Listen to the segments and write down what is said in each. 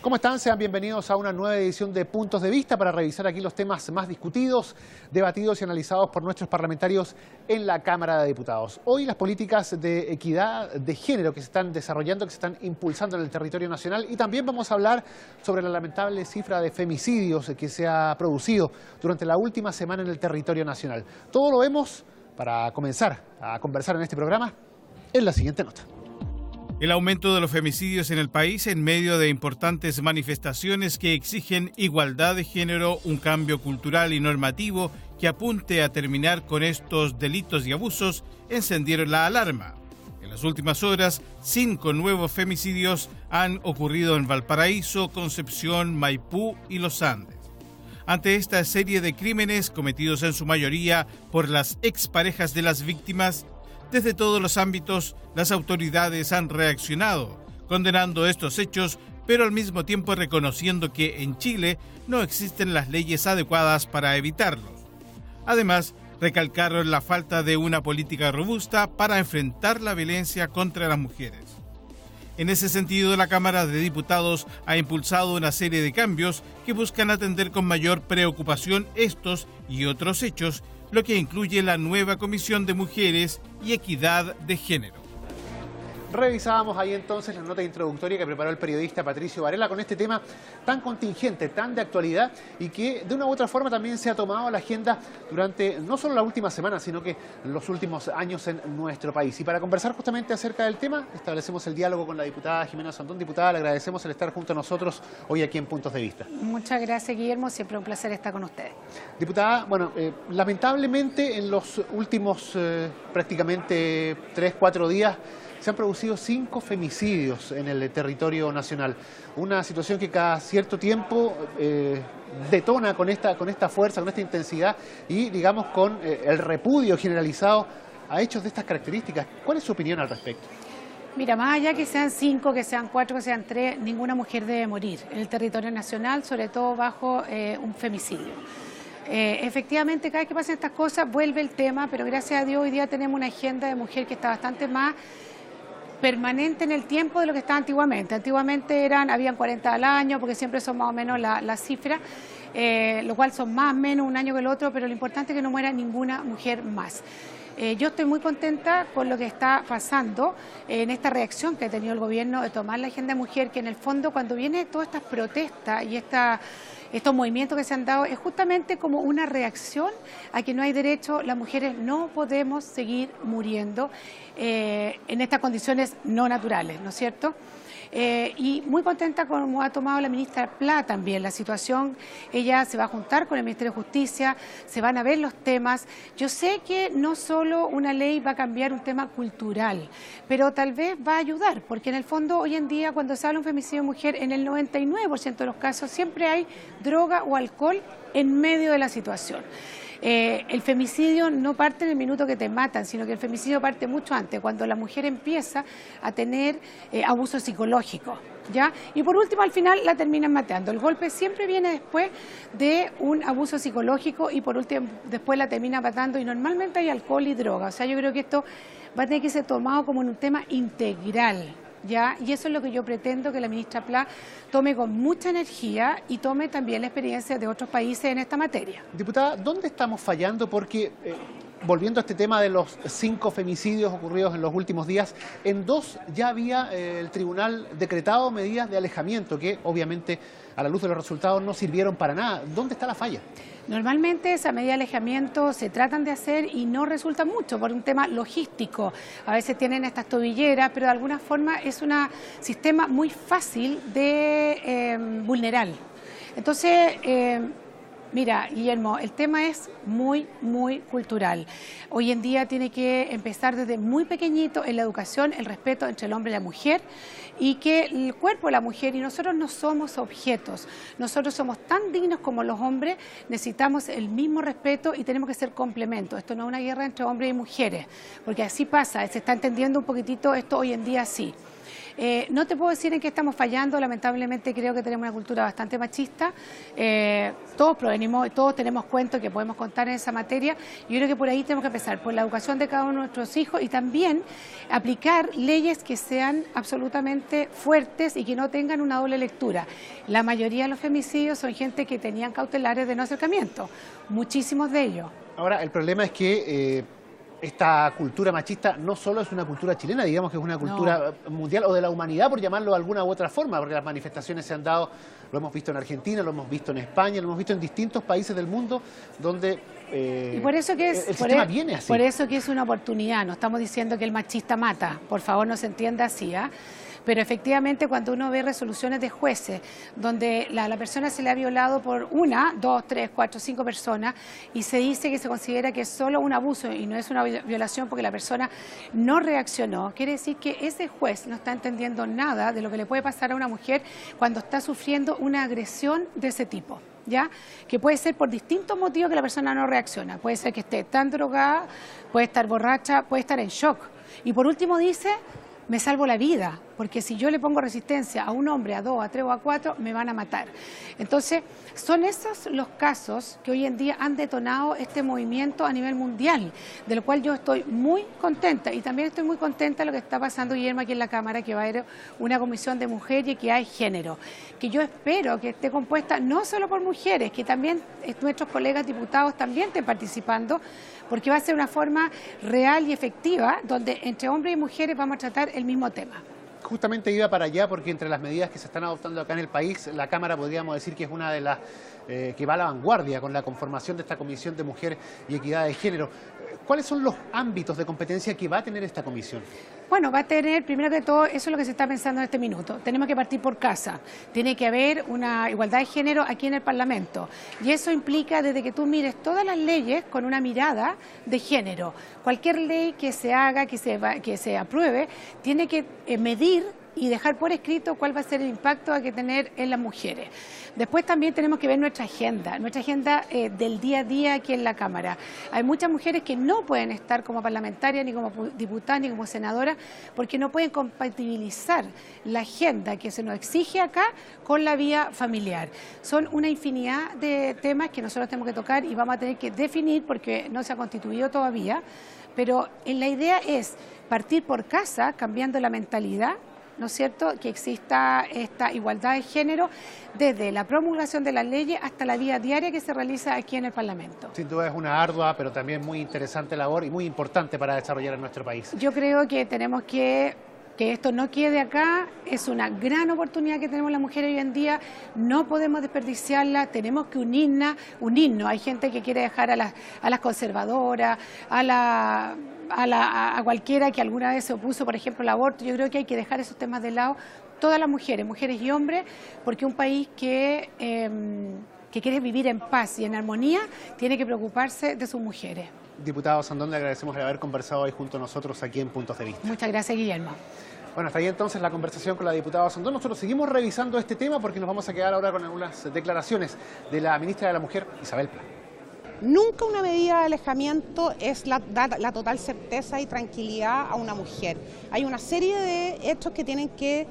¿Cómo están? Sean bienvenidos a una nueva edición de Puntos de Vista para revisar aquí los temas más discutidos, debatidos y analizados por nuestros parlamentarios en la Cámara de Diputados. Hoy las políticas de equidad de género que se están desarrollando, que se están impulsando en el territorio nacional, y también vamos a hablar sobre la lamentable cifra de femicidios que se ha producido durante la última semana en el territorio nacional. Todo lo vemos para comenzar a conversar en este programa en la siguiente nota. El aumento de los femicidios en el país en medio de importantes manifestaciones que exigen igualdad de género, un cambio cultural y normativo que apunte a terminar con estos delitos y abusos, encendieron la alarma. En las últimas horas, 5 nuevos femicidios han ocurrido en Valparaíso, Concepción, Maipú y Los Andes. Ante esta serie de crímenes cometidos en su mayoría por las exparejas de las víctimas, desde todos los ámbitos, las autoridades han reaccionado, condenando estos hechos, pero al mismo tiempo reconociendo que en Chile no existen las leyes adecuadas para evitarlos. Además, recalcaron la falta de una política robusta para enfrentar la violencia contra las mujeres. En ese sentido, la Cámara de Diputados ha impulsado una serie de cambios que buscan atender con mayor preocupación estos y otros hechos, lo que incluye la nueva Comisión de Mujeres y Equidad de Género. Revisábamos ahí entonces la nota introductoria que preparó el periodista Patricio Varela con este tema tan contingente, tan de actualidad y que de una u otra forma también se ha tomado a la agenda durante no solo la última semana, sino que los últimos años en nuestro país. Y para conversar justamente acerca del tema, establecemos el diálogo con la diputada Jimena Sandón. Diputada, le agradecemos el estar junto a nosotros hoy aquí en Puntos de Vista. Muchas gracias, Guillermo. Siempre un placer estar con ustedes. Diputada, bueno, lamentablemente en los últimos prácticamente 3-4 días se han producido 5 femicidios en el territorio nacional. Una situación que cada cierto tiempo detona con esta fuerza, con esta intensidad y, digamos, con el repudio generalizado a hechos de estas características. ¿Cuál es su opinión al respecto? Mira, más allá que sean 5, que sean 4, que sean 3, ninguna mujer debe morir en el territorio nacional, sobre todo bajo un femicidio. Efectivamente, cada vez que pasan estas cosas vuelve el tema, pero gracias a Dios hoy día tenemos una agenda de mujer que está bastante más permanente en el tiempo de lo que estaba antiguamente. Antiguamente habían 40 al año, porque siempre son más o menos la cifra, lo cual son más o menos un año que el otro, pero lo importante es que no muera ninguna mujer más. Yo estoy muy contenta con lo que está pasando en esta reacción que ha tenido el gobierno de tomar la agenda de mujer, que en el fondo cuando viene todas estas protestas y estos movimientos que se han dado es justamente como una reacción a que no hay derecho, las mujeres no podemos seguir muriendo en estas condiciones no naturales, ¿no es cierto? Y muy contenta con cómo ha tomado la ministra Pla también la situación. Ella se va a juntar con el Ministerio de Justicia, se van a ver los temas. Yo sé que no solo una ley va a cambiar un tema cultural, pero tal vez va a ayudar, porque en el fondo hoy en día cuando se habla de un femicidio de mujer, en el 99% de los casos siempre hay droga o alcohol en medio de la situación. El femicidio no parte en el minuto que te matan, sino que el femicidio parte mucho antes, cuando la mujer empieza a tener abuso psicológico, ¿ya? Y por último, al final la terminan matando. El golpe siempre viene después de un abuso psicológico y por último después la termina matando y normalmente hay alcohol y droga. O sea, yo creo que esto va a tener que ser tomado como en un tema integral, ¿ya? Y eso es lo que yo pretendo que la ministra Pla tome con mucha energía y tome también la experiencia de otros países en esta materia. Diputada, ¿dónde estamos fallando? Porque, volviendo a este tema de los 5 femicidios ocurridos en los últimos días, en 2 ya había el tribunal decretado medidas de alejamiento que obviamente a la luz de los resultados no sirvieron para nada. ¿Dónde está la falla? Normalmente esa medida de alejamiento se tratan de hacer y no resulta mucho por un tema logístico. A veces tienen estas tobilleras, pero de alguna forma es un sistema muy fácil de vulnerar. Entonces, mira, Guillermo, el tema es muy cultural. Hoy en día tiene que empezar desde muy pequeñito en la educación, el respeto entre el hombre y la mujer, y que el cuerpo de la mujer, y nosotros no somos objetos, nosotros somos tan dignos como los hombres, necesitamos el mismo respeto y tenemos que ser complementos. Esto no es una guerra entre hombres y mujeres, porque así pasa, se está entendiendo un poquitito esto hoy en día así. No te puedo decir en qué estamos fallando, lamentablemente creo que tenemos una cultura bastante machista, todos provenimos, todos tenemos cuentos que podemos contar en esa materia. Yo creo que por ahí tenemos que empezar, por la educación de cada uno de nuestros hijos y también aplicar leyes que sean absolutamente fuertes y que no tengan una doble lectura. La mayoría de los femicidios son gente que tenían cautelares de no acercamiento, muchísimos de ellos. Ahora, el problema es que esta cultura machista no solo es una cultura chilena, digamos que es una cultura mundial o de la humanidad, por llamarlo de alguna u otra forma, porque las manifestaciones se han dado, lo hemos visto en Argentina, lo hemos visto en España, lo hemos visto en distintos países del mundo donde y por eso que es, el sistema viene así. Por eso que es una oportunidad, no estamos diciendo que el machista mata, por favor no se entienda así, ¿eh? Pero efectivamente cuando uno ve resoluciones de jueces donde la persona se le ha violado por 1, 2, 3, 4, 5 personas y se dice que se considera que es solo un abuso y no es una violación porque la persona no reaccionó, quiere decir que ese juez no está entendiendo nada de lo que le puede pasar a una mujer cuando está sufriendo una agresión de ese tipo. ¿Ya? Que puede ser por distintos motivos que la persona no reacciona, puede ser que esté tan drogada, puede estar borracha, puede estar en shock y por último dice, me salvo la vida, porque si yo le pongo resistencia a un hombre, a 2, a 3 o a 4, me van a matar. Entonces, son esos los casos que hoy en día han detonado este movimiento a nivel mundial, de lo cual yo estoy muy contenta y también estoy muy contenta de lo que está pasando, Guillermo, aquí en la Cámara, que va a haber una comisión de mujer y equidad de género, que yo espero que esté compuesta no solo por mujeres, que también nuestros colegas diputados también estén participando, porque va a ser una forma real y efectiva, donde entre hombres y mujeres vamos a tratar el mismo tema. Justamente iba para allá porque entre las medidas que se están adoptando acá en el país, la Cámara podríamos decir que es una de las que va a la vanguardia con la conformación de esta Comisión de Mujer y Equidad de Género. ¿Cuáles son los ámbitos de competencia que va a tener esta comisión? Bueno, va a tener, primero que todo, eso es lo que se está pensando en este minuto. Tenemos que partir por casa. Tiene que haber una igualdad de género aquí en el Parlamento. Y eso implica desde que tú mires todas las leyes con una mirada de género. Cualquier ley que se haga, que se apruebe, tiene que medir y dejar por escrito cuál va a ser el impacto que tener en las mujeres. Después también tenemos que ver nuestra agenda del día a día aquí en la Cámara. Hay muchas mujeres que no pueden estar como parlamentarias, ni como diputadas, ni como senadoras, porque no pueden compatibilizar la agenda que se nos exige acá con la vía familiar. Son una infinidad de temas que nosotros tenemos que tocar y vamos a tener que definir porque no se ha constituido todavía, pero la idea es partir por casa, cambiando la mentalidad, ¿no es cierto?, que exista esta igualdad de género desde la promulgación de las leyes hasta la vida diaria que se realiza aquí en el Parlamento. Sin duda es una ardua, pero también muy interesante labor y muy importante para desarrollar en nuestro país. Yo creo que tenemos que esto no quede acá, es una gran oportunidad que tenemos las mujeres hoy en día, no podemos desperdiciarla, tenemos que unirnos. Hay gente que quiere dejar a las conservadoras, a cualquiera que alguna vez se opuso, por ejemplo, al aborto. Yo creo que hay que dejar esos temas de lado, todas las mujeres y hombres, porque un país que quiere vivir en paz y en armonía tiene que preocuparse de sus mujeres. Diputado Sandón, le agradecemos el haber conversado hoy junto a nosotros aquí en Puntos de Vista. Muchas gracias, Guillermo. Bueno, hasta ahí entonces la conversación con la diputada Sandón. Nosotros seguimos revisando este tema porque nos vamos a quedar ahora con algunas declaraciones de la ministra de la Mujer, Isabel Pla. Nunca una medida de alejamiento es dar la total certeza y tranquilidad a una mujer. Hay una serie de hechos que tienen que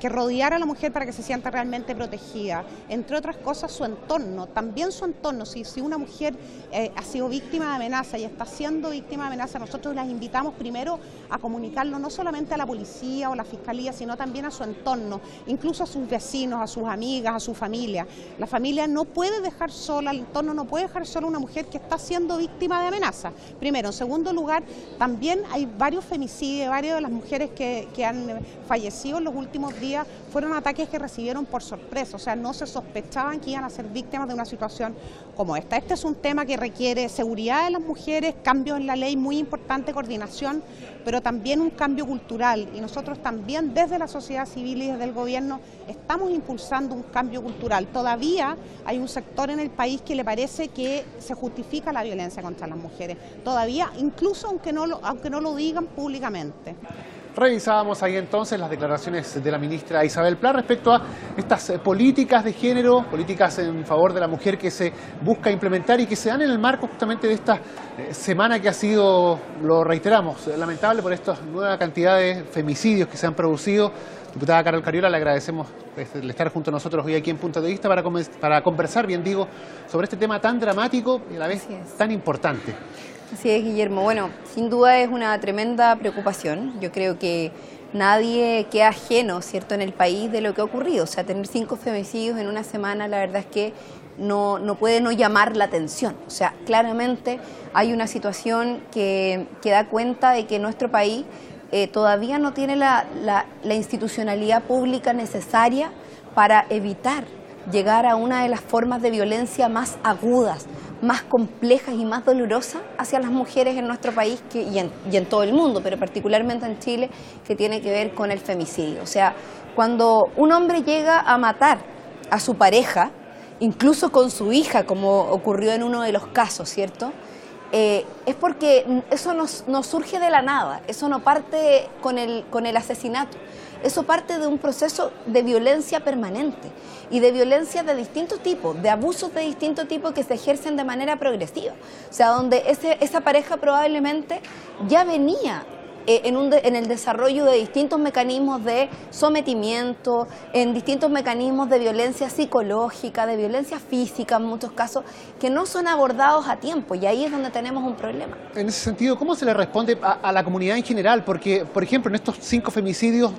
rodear a la mujer para que se sienta realmente protegida. Entre otras cosas, su entorno, también su entorno. Si una mujer ha sido víctima de amenaza y está siendo víctima de amenaza, nosotros las invitamos primero a comunicarlo no solamente a la policía o a la fiscalía, sino también a su entorno, incluso a sus vecinos, a sus amigas, a su familia. La familia no puede dejar sola, el entorno no puede dejar sola a una mujer que está siendo víctima de amenaza. Primero. En segundo lugar, también hay varios femicidios, varias de las mujeres que han fallecido en los últimos días fueron ataques que recibieron por sorpresa, o sea, no se sospechaban que iban a ser víctimas de una situación como esta. Este es un tema que requiere seguridad de las mujeres, cambios en la ley, muy importante, coordinación, pero también un cambio cultural, y nosotros también desde la sociedad civil y desde el gobierno estamos impulsando un cambio cultural. Todavía hay un sector en el país que le parece que se justifica la violencia contra las mujeres, todavía, incluso aunque no lo digan públicamente. Revisábamos ahí entonces las declaraciones de la ministra Isabel Pla respecto a estas políticas de género, políticas en favor de la mujer que se busca implementar y que se dan en el marco justamente de esta semana que ha sido, lo reiteramos, lamentable por esta nueva cantidad de femicidios que se han producido. Diputada Carol Cariola, le agradecemos el estar junto a nosotros hoy aquí en Punto de Vista para conversar, bien digo, sobre este tema tan dramático y a la vez tan importante. Así es, Guillermo. Bueno, sin duda es una tremenda preocupación. Yo creo que nadie queda ajeno, ¿cierto?, en el país de lo que ha ocurrido. O sea, tener 5 femicidios en una semana, la verdad es que no puede no llamar la atención. O sea, claramente hay una situación que da cuenta de que nuestro país todavía no tiene la institucionalidad pública necesaria para evitar llegar a una de las formas de violencia más agudas, más complejas y más dolorosas hacia las mujeres en nuestro país y en todo el mundo, pero particularmente en Chile, que tiene que ver con el femicidio. O sea, cuando un hombre llega a matar a su pareja, incluso con su hija, como ocurrió en uno de los casos, ¿cierto?, es porque eso no surge de la nada, eso no parte con el asesinato. Eso parte de un proceso de violencia permanente y de violencia de distintos tipos, de abusos de distintos tipos que se ejercen de manera progresiva. O sea, donde esa pareja probablemente ya venía en el desarrollo de distintos mecanismos de sometimiento, en distintos mecanismos de violencia psicológica, de violencia física en muchos casos, que no son abordados a tiempo, y ahí es donde tenemos un problema. En ese sentido, ¿cómo se le responde a la comunidad en general? Porque, por ejemplo, en estos 5 femicidios,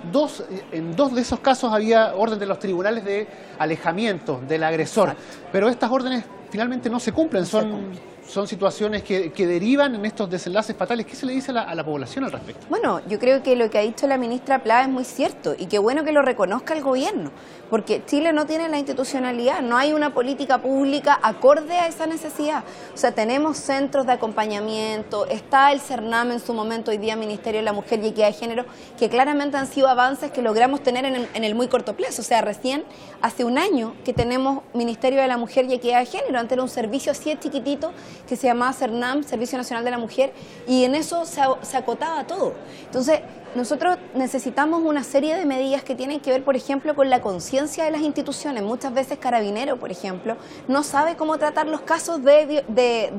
en dos de esos casos había orden de los tribunales de alejamiento del agresor. Exacto. Pero estas órdenes finalmente no se cumplen, son situaciones que derivan en estos desenlaces fatales. ¿Qué se le dice a la población al respecto? Bueno, yo creo que lo que ha dicho la ministra Pla es muy cierto, y qué bueno que lo reconozca el gobierno, porque Chile no tiene la institucionalidad, no hay una política pública acorde a esa necesidad. O sea, tenemos centros de acompañamiento, está el CERNAM en su momento, hoy día Ministerio de la Mujer y Equidad de Género, que claramente han sido avances que logramos tener en el muy corto plazo. O sea, recién hace un año que tenemos Ministerio de la Mujer y Equidad de Género. Antes era un servicio así chiquitito que se llamaba CERNAM, Servicio Nacional de la Mujer, y en eso se acotaba todo. Entonces, nosotros necesitamos una serie de medidas que tienen que ver, por ejemplo, con la conciencia de las instituciones. Muchas veces Carabinero, por ejemplo, no sabe cómo tratar los casos de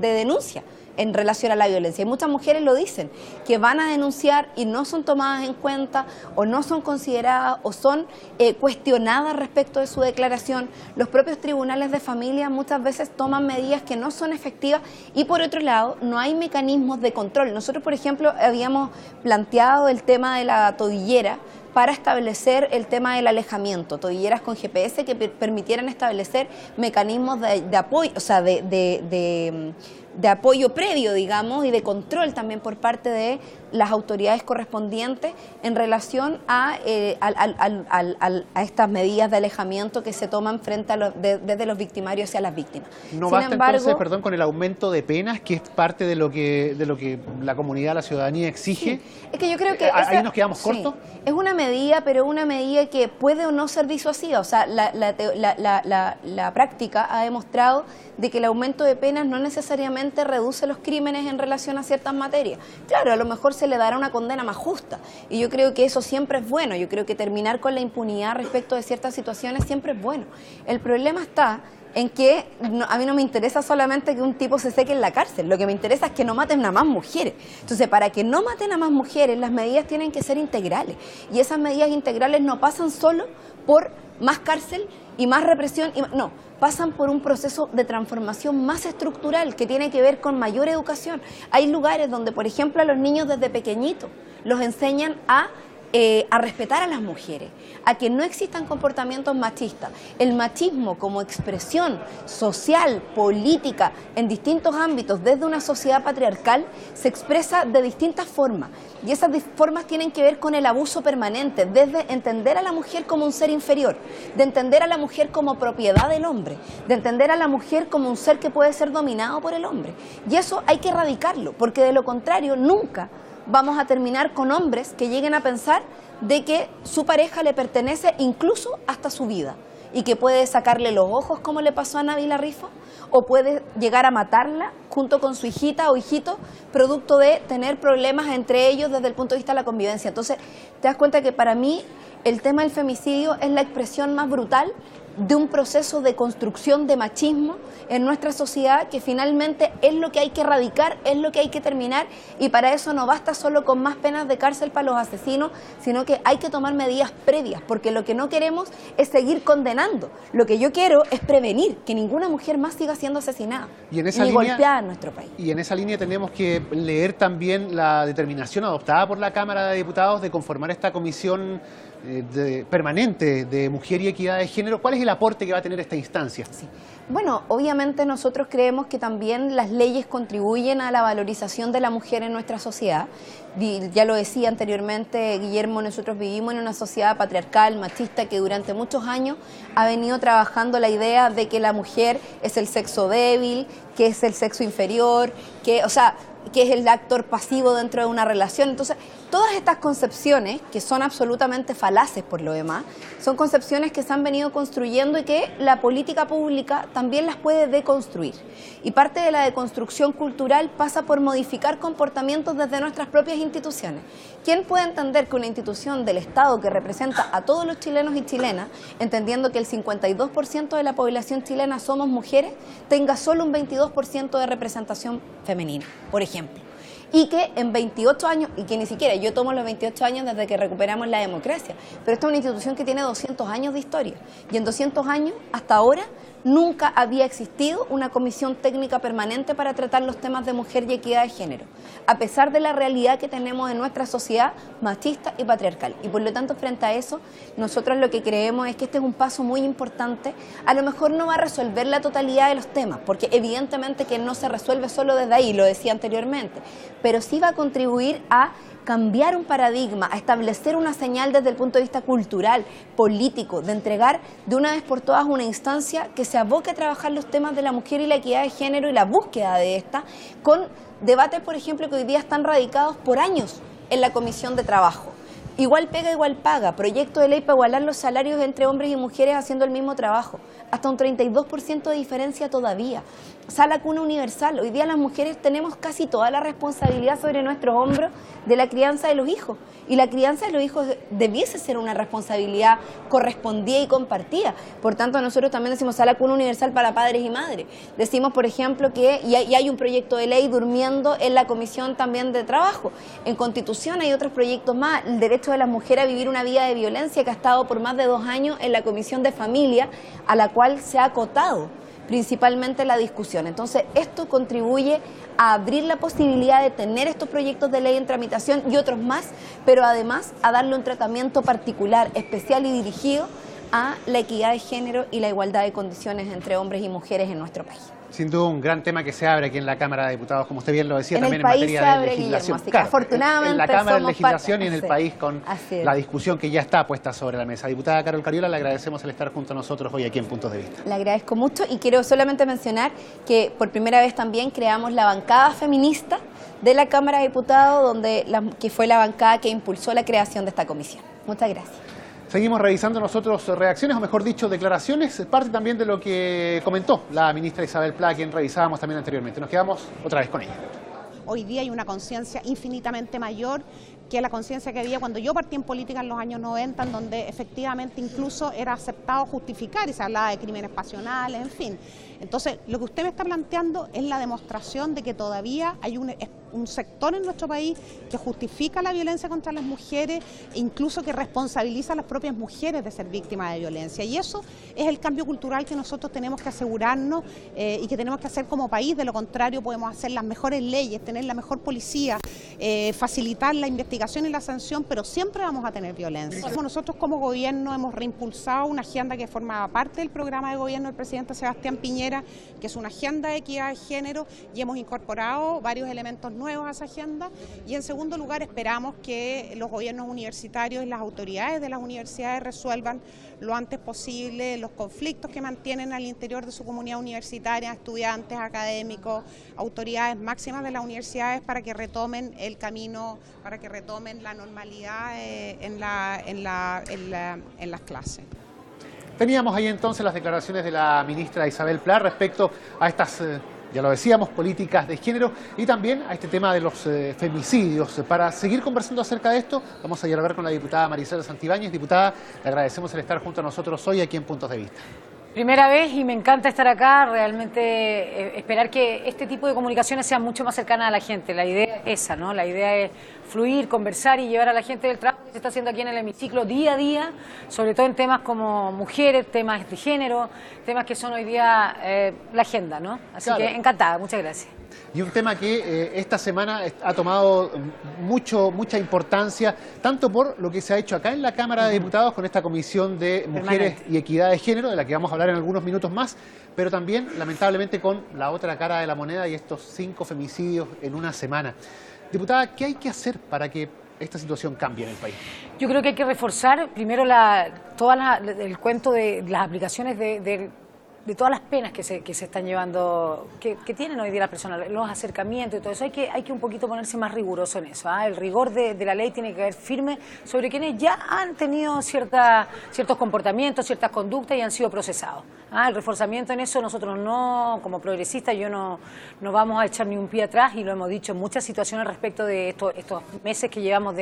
denuncia en relación a la violencia. Y muchas mujeres lo dicen, que van a denunciar y no son tomadas en cuenta, o no son consideradas, o son cuestionadas respecto de su declaración. Los propios tribunales de familia muchas veces toman medidas que no son efectivas, y por otro lado, no hay mecanismos de control. Nosotros, por ejemplo, habíamos planteado el tema de la tobillera para establecer el tema del alejamiento, tobilleras con GPS que permitieran establecer mecanismos de apoyo, o sea, de apoyo previo, digamos, y de control también por parte de las autoridades correspondientes en relación a estas medidas de alejamiento que se toman frente a desde los victimarios hacia las víctimas. No basta entonces, perdón, con el aumento de penas, que es parte de lo que la comunidad, la ciudadanía exige. Sí. Es que yo creo que ahí nos quedamos cortos. Es una medida, pero una medida que puede o no ser disuasiva. O sea, la práctica ha demostrado de que el aumento de penas no necesariamente reduce los crímenes en relación a ciertas materias. Claro, a lo mejor se le dará una condena más justa, y yo creo que eso siempre es bueno. Yo creo que terminar con la impunidad respecto de ciertas situaciones siempre es bueno. El problema está en que a mí no me interesa solamente que un tipo se seque en la cárcel, lo que me interesa es que no maten a más mujeres. Entonces, para que no maten a más mujeres, las medidas tienen que ser integrales, y esas medidas integrales no pasan solo por más cárcel y más represión, no, pasan por un proceso de transformación más estructural que tiene que ver con mayor educación. Hay lugares donde, por ejemplo, a los niños desde pequeñitos los enseñan a respetar a las mujeres, a que no existan comportamientos machistas. El machismo como expresión social, política, en distintos ámbitos, desde una sociedad patriarcal, se expresa de distintas formas, y esas formas tienen que ver con el abuso permanente, desde entender a la mujer como un ser inferior, de entender a la mujer como propiedad del hombre, de entender a la mujer como un ser que puede ser dominado por el hombre. Y eso hay que erradicarlo, porque de lo contrario nunca vamos a terminar con hombres que lleguen a pensar de que su pareja le pertenece incluso hasta su vida. y que puede sacarle los ojos como le pasó a Nabila Rifo, o puede llegar a matarla junto con su hijita o hijito, producto de tener problemas entre ellos desde el punto de vista de la convivencia. Entonces, te das cuenta que para mí el tema del femicidio es la expresión más brutal de un proceso de construcción de machismo en nuestra sociedad, que finalmente es lo que hay que erradicar, es lo que hay que terminar, y para eso no basta solo con más penas de cárcel para los asesinos, sino que hay que tomar medidas previas, porque lo que no queremos es seguir condenando. Lo que yo quiero es prevenir que ninguna mujer más siga siendo asesinada ni golpeada en nuestro país. Y en esa línea tenemos que leer también la determinación adoptada por la Cámara de Diputados de conformar esta comisión permanente de mujer y equidad de género. ¿Cuál es el aporte que va a tener esta instancia? Sí. Bueno, obviamente nosotros creemos que también las leyes contribuyen a la valorización de la mujer en nuestra sociedad. Ya lo decía anteriormente Guillermo, nosotros vivimos en una sociedad patriarcal, machista, que durante muchos años ha venido trabajando la idea de que la mujer es el sexo débil, que es el sexo inferior, que es el actor pasivo dentro de una relación. Entonces, todas estas concepciones, que son absolutamente falaces por lo demás, son concepciones que se han venido construyendo y que la política pública también las puede deconstruir. Y parte de la deconstrucción cultural pasa por modificar comportamientos desde nuestras propias instituciones. ¿Quién puede entender que una institución del Estado que representa a todos los chilenos y chilenas, entendiendo que el 52% de la población chilena somos mujeres, tenga solo un 22% de representación femenina, por ejemplo? Y que en 28 años, y que ni siquiera, yo tomo los 28 años desde que recuperamos la democracia, pero esta es una institución que tiene 200 años de historia, y en 200 años, hasta ahora, nunca había existido una comisión técnica permanente para tratar los temas de mujer y equidad de género, a pesar de la realidad que tenemos en nuestra sociedad machista y patriarcal. Y por lo tanto, frente a eso, nosotros lo que creemos es que este es un paso muy importante. A lo mejor no va a resolver la totalidad de los temas, porque evidentemente que no se resuelve solo desde ahí, lo decía anteriormente, pero sí va a contribuir a cambiar un paradigma, a establecer una señal desde el punto de vista cultural, político, de entregar de una vez por todas una instancia que se aboque a trabajar los temas de la mujer y la equidad de género y la búsqueda de esta, con debates, por ejemplo, que hoy día están radicados por años en la Comisión de Trabajo. Igual pega, igual paga, proyecto de ley para igualar los salarios entre hombres y mujeres haciendo el mismo trabajo, hasta un 32% de diferencia todavía. Sala cuna universal, hoy día las mujeres tenemos casi toda la responsabilidad sobre nuestros hombros de la crianza de los hijos, y la crianza de los hijos debiese ser una responsabilidad correspondida y compartida. Por tanto, nosotros también decimos sala cuna universal para padres y madres. Decimos, por ejemplo, que y hay un proyecto de ley durmiendo en la Comisión también de Trabajo. En Constitución hay otros proyectos más, el derecho de las mujeres a vivir una vida de violencia, que ha estado por más de 2 años en la Comisión de Familia, a la cual se ha acotado principalmente la discusión. Entonces, esto contribuye a abrir la posibilidad de tener estos proyectos de ley en tramitación y otros más, pero además a darle un tratamiento particular, especial y dirigido a la equidad de género y la igualdad de condiciones entre hombres y mujeres en nuestro país. Sin duda un gran tema que se abre aquí en la Cámara de Diputados, como usted bien lo decía, también en materia de legislación. Guillermo, así que claro, afortunadamente en la Cámara de somos Legislación parte, y en el país con la discusión que ya está puesta sobre la mesa. Diputada Carol Cariola, le agradecemos el estar junto a nosotros hoy aquí en Puntos de Vista. Le agradezco mucho y quiero solamente mencionar que por primera vez también creamos la bancada feminista de la Cámara de Diputados, que fue la bancada que impulsó la creación de esta comisión. Muchas gracias. Seguimos revisando nosotros reacciones, o mejor dicho, declaraciones, parte también de lo que comentó la ministra Isabel Pla, quien revisábamos también anteriormente. Nos quedamos otra vez con ella. Hoy día hay una conciencia infinitamente mayor que la conciencia que había cuando yo partí en política en los años 90, en donde efectivamente incluso era aceptado justificar y se hablaba de crímenes pasionales, en fin. Entonces, lo que usted me está planteando es la demostración de que todavía hay un sector en nuestro país que justifica la violencia contra las mujeres e incluso que responsabiliza a las propias mujeres de ser víctimas de violencia. Y eso es el cambio cultural que nosotros tenemos que asegurarnos y que tenemos que hacer como país. De lo contrario, podemos hacer las mejores leyes, tener la mejor policía, facilitar la investigación y la sanción, pero siempre vamos a tener violencia. Nosotros como gobierno hemos reimpulsado una agenda que formaba parte del programa de gobierno del presidente Sebastián Piñera, que es una agenda de equidad de género, y hemos incorporado varios elementos nuevos a esa agenda. Y en segundo lugar, esperamos que los gobiernos universitarios y las autoridades de las universidades resuelvan lo antes posible los conflictos que mantienen al interior de su comunidad universitaria, estudiantes, académicos, autoridades máximas de las universidades, para que retomen el camino, para que retomen la normalidad en las clases. Teníamos ahí entonces las declaraciones de la ministra Isabel Pla respecto a estas, ya lo decíamos, políticas de género y también a este tema de los femicidios. Para seguir conversando acerca de esto, vamos a dialogar con la diputada Maricela Santibáñez. Diputada, le agradecemos el estar junto a nosotros hoy aquí en Puntos de Vista. Primera vez y me encanta estar acá, realmente esperar que este tipo de comunicaciones sean mucho más cercanas a la gente. La idea es esa, ¿no? La idea es fluir, conversar y llevar a la gente del trabajo que se está haciendo aquí en el hemiciclo día a día, sobre todo en temas como mujeres, temas de género, temas que son hoy día la agenda, ¿no? Así claro. Que encantada, muchas gracias. Y un tema que esta semana ha tomado mucha importancia, tanto por lo que se ha hecho acá en la Cámara de Diputados con esta Comisión de Mujeres y Equidad de Género, de la que vamos a hablar en algunos minutos más, pero también, lamentablemente, con la otra cara de la moneda y estos 5 femicidios en una semana. Diputada, ¿qué hay que hacer para que esta situación cambie en el país? Yo creo que hay que reforzar primero el cuento de las aplicaciones de todas las penas que se están llevando, que tienen hoy día las personas, los acercamientos y todo eso. Hay que un poquito ponerse más riguroso en eso. El rigor de la ley tiene que caer firme sobre quienes ya han tenido ciertos comportamientos, ciertas conductas y han sido procesados. El reforzamiento en eso nosotros no, como progresistas, no vamos a echar ni un pie atrás y lo hemos dicho en muchas situaciones respecto de estos meses que llevamos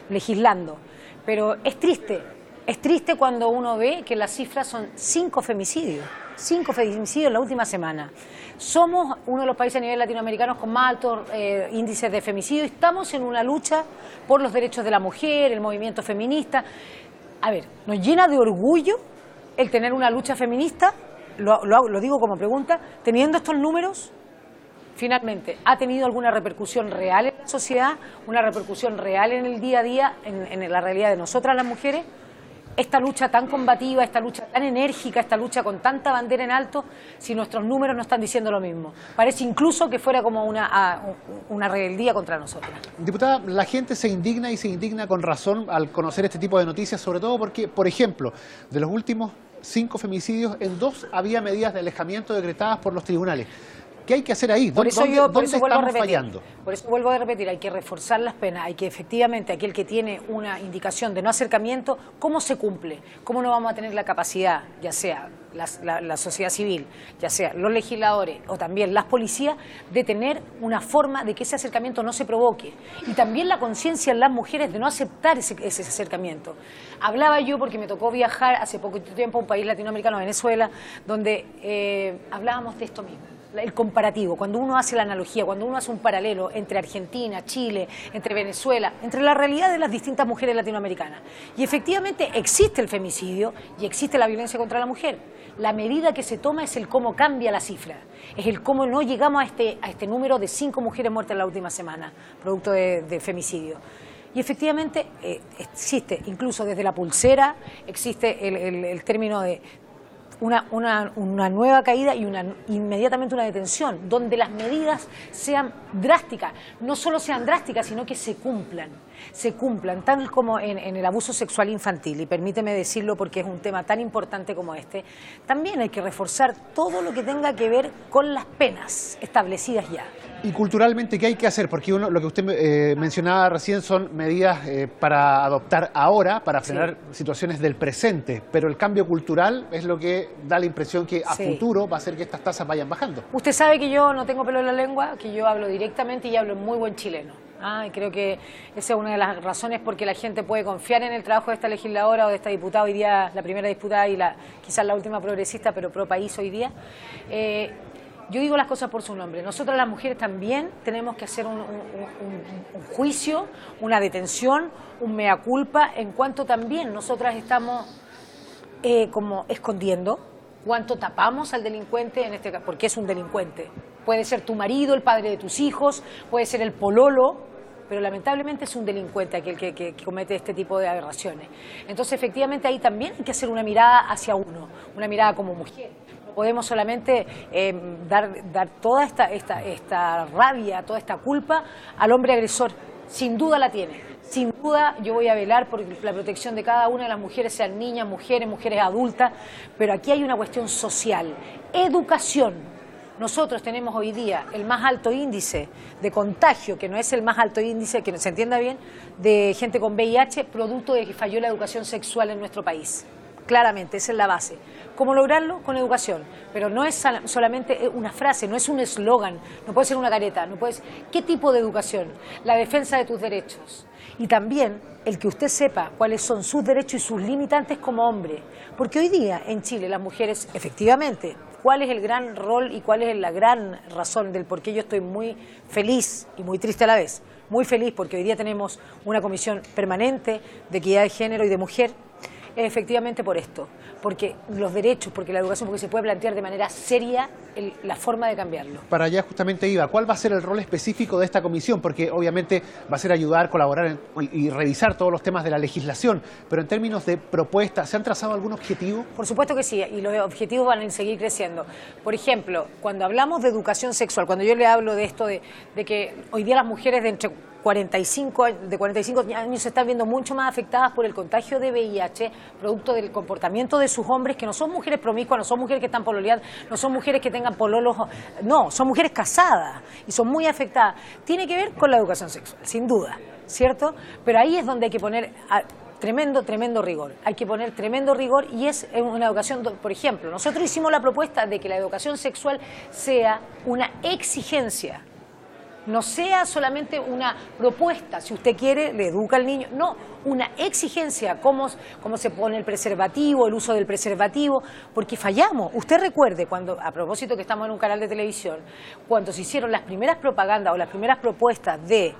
legislando. Pero es triste cuando uno ve que las cifras son 5 femicidios. 5 femicidios en la última semana. Somos uno de los países a nivel latinoamericano con más altos índices de femicidio y estamos en una lucha por los derechos de la mujer, el movimiento feminista. A ver, nos llena de orgullo el tener una lucha feminista, lo digo como pregunta, teniendo estos números. Finalmente, ¿ha tenido alguna repercusión real en la sociedad, una repercusión real en el día a día, en la realidad de nosotras las mujeres? Esta lucha tan combativa, esta lucha tan enérgica, esta lucha con tanta bandera en alto, si nuestros números no están diciendo lo mismo. Parece incluso que fuera como una rebeldía contra nosotras. Diputada, la gente se indigna con razón al conocer este tipo de noticias, sobre todo porque, por ejemplo, de los últimos 5 femicidios, en 2 había medidas de alejamiento decretadas por los tribunales. ¿Qué hay que hacer ahí? ¿Dónde estamos fallando? Por eso vuelvo a repetir, hay que reforzar las penas, hay que efectivamente aquel que tiene una indicación de no acercamiento, ¿cómo se cumple? ¿Cómo no vamos a tener la capacidad, ya sea la sociedad civil, ya sea los legisladores o también las policías, de tener una forma de que ese acercamiento no se provoque? Y también la conciencia en las mujeres de no aceptar ese acercamiento. Hablaba yo, porque me tocó viajar hace poco tiempo a un país latinoamericano, Venezuela, donde hablábamos de esto mismo. El comparativo, cuando uno hace la analogía, cuando uno hace un paralelo entre Argentina, Chile, entre Venezuela, entre la realidad de las distintas mujeres latinoamericanas. Y efectivamente existe el femicidio y existe la violencia contra la mujer. La medida que se toma es el cómo cambia la cifra, es el cómo no llegamos a este número de 5 mujeres muertas en la última semana, producto de femicidio. Y efectivamente existe, incluso desde la pulsera, existe el término de una nueva caída y inmediatamente una detención, donde las medidas sean drásticas, no solo sean drásticas, sino que se cumplan, tal como en el abuso sexual infantil, y permíteme decirlo porque es un tema tan importante como este. También hay que reforzar todo lo que tenga que ver con las penas establecidas ya. Y culturalmente, ¿qué hay que hacer? Porque lo que usted mencionaba recién son medidas para adoptar ahora, para frenar situaciones del presente, pero el cambio cultural es lo que da la impresión que a futuro va a hacer que estas tasas vayan bajando. Usted sabe que yo no tengo pelo en la lengua, que yo hablo directamente y hablo en muy buen chileno. Y creo que esa es una de las razones por que la gente puede confiar en el trabajo de esta legisladora o de esta diputada hoy día, la primera diputada y quizás la última progresista, pero pro país hoy día. Yo digo las cosas por su nombre. Nosotras las mujeres también tenemos que hacer un juicio, una detención, un mea culpa, en cuanto también nosotras estamos como escondiendo, cuánto tapamos al delincuente, en este caso, porque es un delincuente. Puede ser tu marido, el padre de tus hijos, puede ser el pololo, pero lamentablemente es un delincuente aquel que comete este tipo de aberraciones. Entonces, efectivamente, ahí también hay que hacer una mirada hacia uno, una mirada como mujer. No podemos solamente dar toda esta rabia, toda esta culpa al hombre agresor. Sin duda la tiene. Sin duda yo voy a velar por la protección de cada una de las mujeres, sean niñas, mujeres adultas, pero aquí hay una cuestión social, educación. Nosotros tenemos hoy día el más alto índice de contagio, que no es el más alto índice, que se entienda bien, de gente con VIH, producto de que falló la educación sexual en nuestro país. claramente, esa es la base. ¿Cómo lograrlo? Con educación, pero no es solamente una frase, no es un eslogan, no puede ser una careta, no puede ser... ¿Qué tipo de educación? La defensa de tus derechos. Y también el que usted sepa cuáles son sus derechos y sus limitantes como hombre. Porque hoy día en Chile las mujeres, efectivamente, ¿cuál es el gran rol y cuál es la gran razón del por qué yo estoy muy feliz y muy triste a la vez? Muy feliz porque hoy día tenemos una comisión permanente de equidad de género y de mujer, efectivamente por esto, porque los derechos, porque la educación, porque se puede plantear de manera seria la forma de cambiarlo. Para allá justamente iba, ¿cuál va a ser el rol específico de esta comisión? Porque obviamente va a ser ayudar, colaborar y revisar todos los temas de la legislación, pero en términos de propuestas, ¿se han trazado algún objetivo? Por supuesto que sí, y los objetivos van a seguir creciendo. Por ejemplo, cuando hablamos de educación sexual, cuando yo le hablo de esto de que hoy día las mujeres de 45 años se están viendo mucho más afectadas por el contagio de VIH, producto del comportamiento de sus hombres, que no son mujeres promiscuas, no son mujeres que están pololeando, no son mujeres que tengan pololos, no, son mujeres casadas y son muy afectadas. Tiene que ver con la educación sexual, sin duda, ¿cierto? Pero ahí es donde hay que poner tremendo rigor. Hay que poner tremendo rigor y es una educación, por ejemplo, nosotros hicimos la propuesta de que la educación sexual sea una exigencia. No sea solamente una propuesta, si usted quiere, le educa al niño, no, una exigencia, cómo se pone el preservativo, el uso del preservativo, porque fallamos. Usted recuerde, cuando, a propósito que estamos en un canal de televisión, cuando se hicieron las primeras propagandas o las primeras propuestas de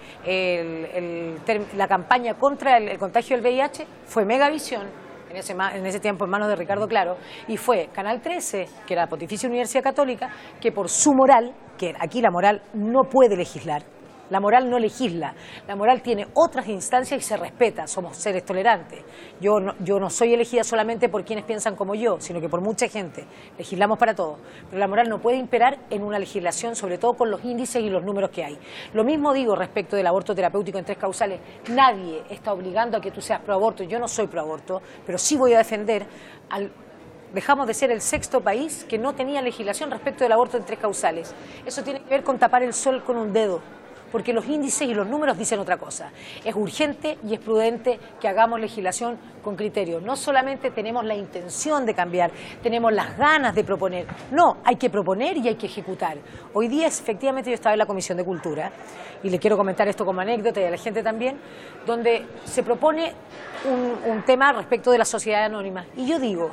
la campaña contra el contagio del VIH, fue Megavisión, en ese tiempo en manos de Ricardo Claro, y fue Canal 13, que era la Pontificia Universidad Católica, que por su moral, que aquí la moral no puede legislar, la moral no legisla, la moral tiene otras instancias y se respeta, somos seres tolerantes. Yo no soy elegida solamente por quienes piensan como yo, sino que por mucha gente, legislamos para todos, pero la moral no puede imperar en una legislación, sobre todo con los índices y los números que hay. Lo mismo digo respecto del aborto terapéutico en 3 causales, nadie está obligando a que tú seas proaborto, yo no soy proaborto, pero sí voy a defender dejamos de ser el 6º país que no tenía legislación respecto del aborto en 3 causales. Eso tiene que ver con tapar el sol con un dedo, porque los índices y los números dicen otra cosa. Es urgente y es prudente que hagamos legislación con criterio. No solamente tenemos la intención de cambiar, tenemos las ganas de proponer. No, hay que proponer y hay que ejecutar. Hoy día, efectivamente, yo estaba en la Comisión de Cultura, y le quiero comentar esto como anécdota y a la gente también, donde se propone un tema respecto de la sociedad anónima. Y yo digo,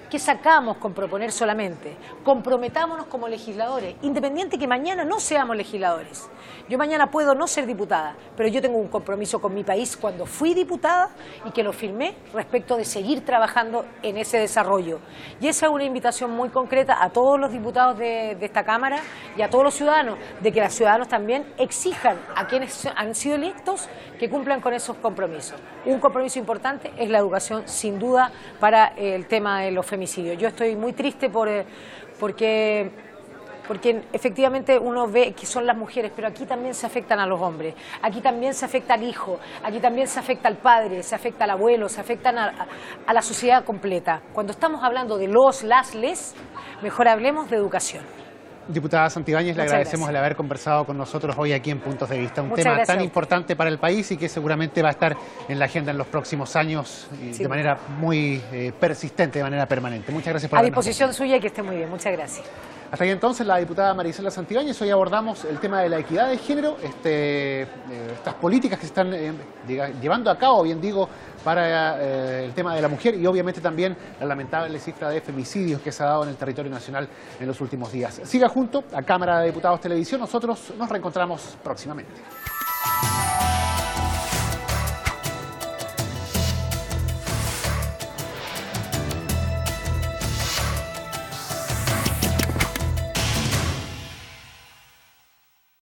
¿qué sacamos con proponer solamente? Comprometámonos como legisladores, independiente que mañana no seamos legisladores. Yo mañana puedo no ser diputada, pero yo tengo un compromiso con mi país cuando fui diputada y que lo firmé respecto de seguir trabajando en ese desarrollo. Y esa es una invitación muy concreta a todos los diputados de esta Cámara y a todos los ciudadanos, de que los ciudadanos también exijan a quienes han sido electos que cumplan con esos compromisos. Un compromiso importante es la educación, sin duda, para el tema de los femicidios. Yo estoy muy triste porque efectivamente uno ve que son las mujeres, pero aquí también se afectan a los hombres, aquí también se afecta al hijo, aquí también se afecta al padre, se afecta al abuelo, se afectan a la sociedad completa. Cuando estamos hablando de les, mejor hablemos de educación. Diputada Santibáñez, le agradecemos el haber conversado con nosotros hoy aquí en Puntos de Vista. Un tema tan importante para el país y que seguramente va a estar en la agenda en los próximos años y de manera muy persistente, de manera permanente. Muchas gracias por habernos acompañado. A disposición suya y que esté muy bien. Muchas gracias. Hasta aquí entonces la diputada Marisela Santibáñez. Hoy abordamos el tema de la equidad de género, estas políticas que se están llevando a cabo, bien digo, para el tema de la mujer y obviamente también la lamentable cifra de femicidios que se ha dado en el territorio nacional en los últimos días. Siga junto a Cámara de Diputados Televisión, nosotros nos reencontramos próximamente.